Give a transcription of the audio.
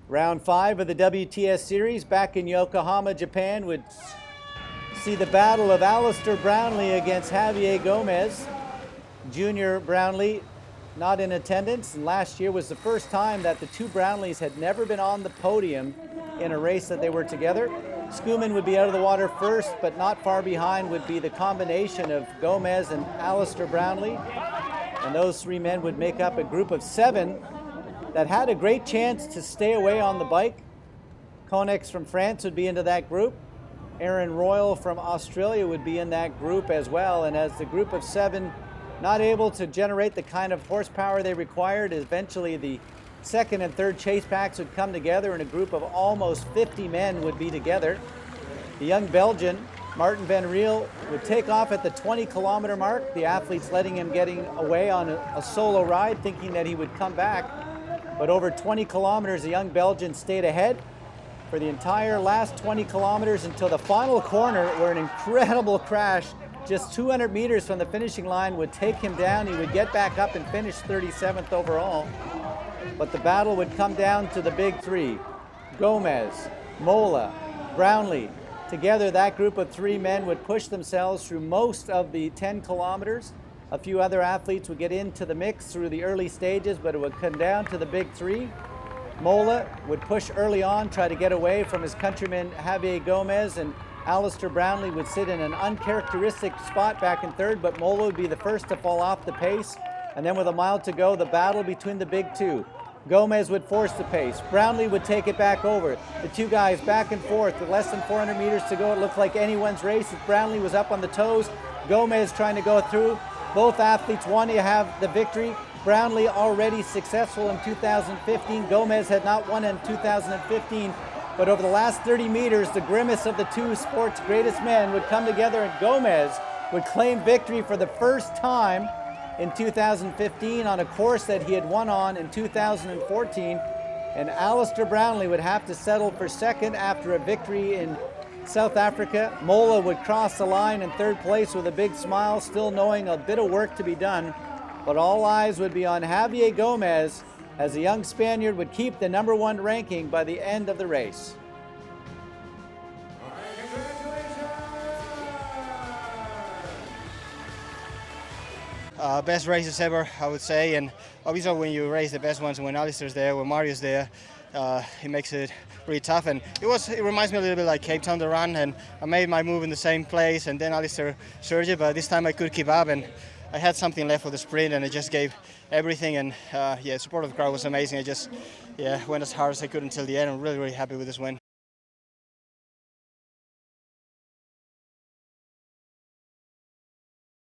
Round 5 of the WTS Series back in Yokohama, Japan would see the battle of Alistair Brownlee against Javier Gomez. Junior Brownlee not in attendance, and last year was the first time that the two Brownlees had never been on the podium in a race that they were together. Schoeman would be out of the water first, but not far behind would be the combination of Gomez and Alistair Brownlee. And those three men would make up a group of 7 that had a great chance to stay away on the bike. Konex from France would be into that group. Aaron Royal from Australia would be in that group as well. And as the group of 7 not able to generate the kind of horsepower they required, eventually the second and third chase packs would come together and a group of almost 50 men would be together. The young Belgian, Martin van Riel, would take off at the 20-kilometer mark, the athletes letting him getting away on a solo ride, thinking that he would come back. But over 20 kilometers, the young Belgian stayed ahead for the entire last 20 kilometers until the final corner, where an incredible crash just 200 meters from the finishing line would take him down. He would get back up and finish 37th overall. But the battle would come down to the big 3. Gomez, Mola, Brownlee. Together, that group of 3 men would push themselves through most of the 10 kilometers. A few other athletes would get into the mix through the early stages, but it would come down to the big 3. Mola would push early on, try to get away from his countryman Javier Gomez, and Alistair Brownlee would sit in an uncharacteristic spot back in third, but Mola would be the first to fall off the pace. And then with a mile to go, the battle between the big 2. Gomez would force the pace. Brownlee would take it back over. The two guys back and forth with less than 400 meters to go. It looked like anyone's race as Brownlee was up on the toes. Gomez trying to go through. Both athletes wanting to have the victory. Brownlee already successful in 2015. Gomez had not won in 2015. But over the last 30 meters, the grimace of the two sport's greatest men would come together, and Gomez would claim victory for the first time in 2015 on a course that he had won on in 2014. And Alistair Brownlee would have to settle for second after a victory in South Africa. Mola would cross the line in third place with a big smile, still knowing a bit of work to be done. But all eyes would be on Javier Gomez, as the young Spaniard would keep the #1 ranking by the end of the race. Best races ever, I would say, and obviously when you race the best ones, when Alistair's there, when Mario's there, it makes it really tough. And it reminds me a little bit like Cape Town, the run, and I made my move in the same place, and then Alistair surged it, but this time I could keep up, and I had something left for the sprint, and I just gave everything. And support of the crowd was amazing. I just went as hard as I could until the end. I'm really, really happy with this win.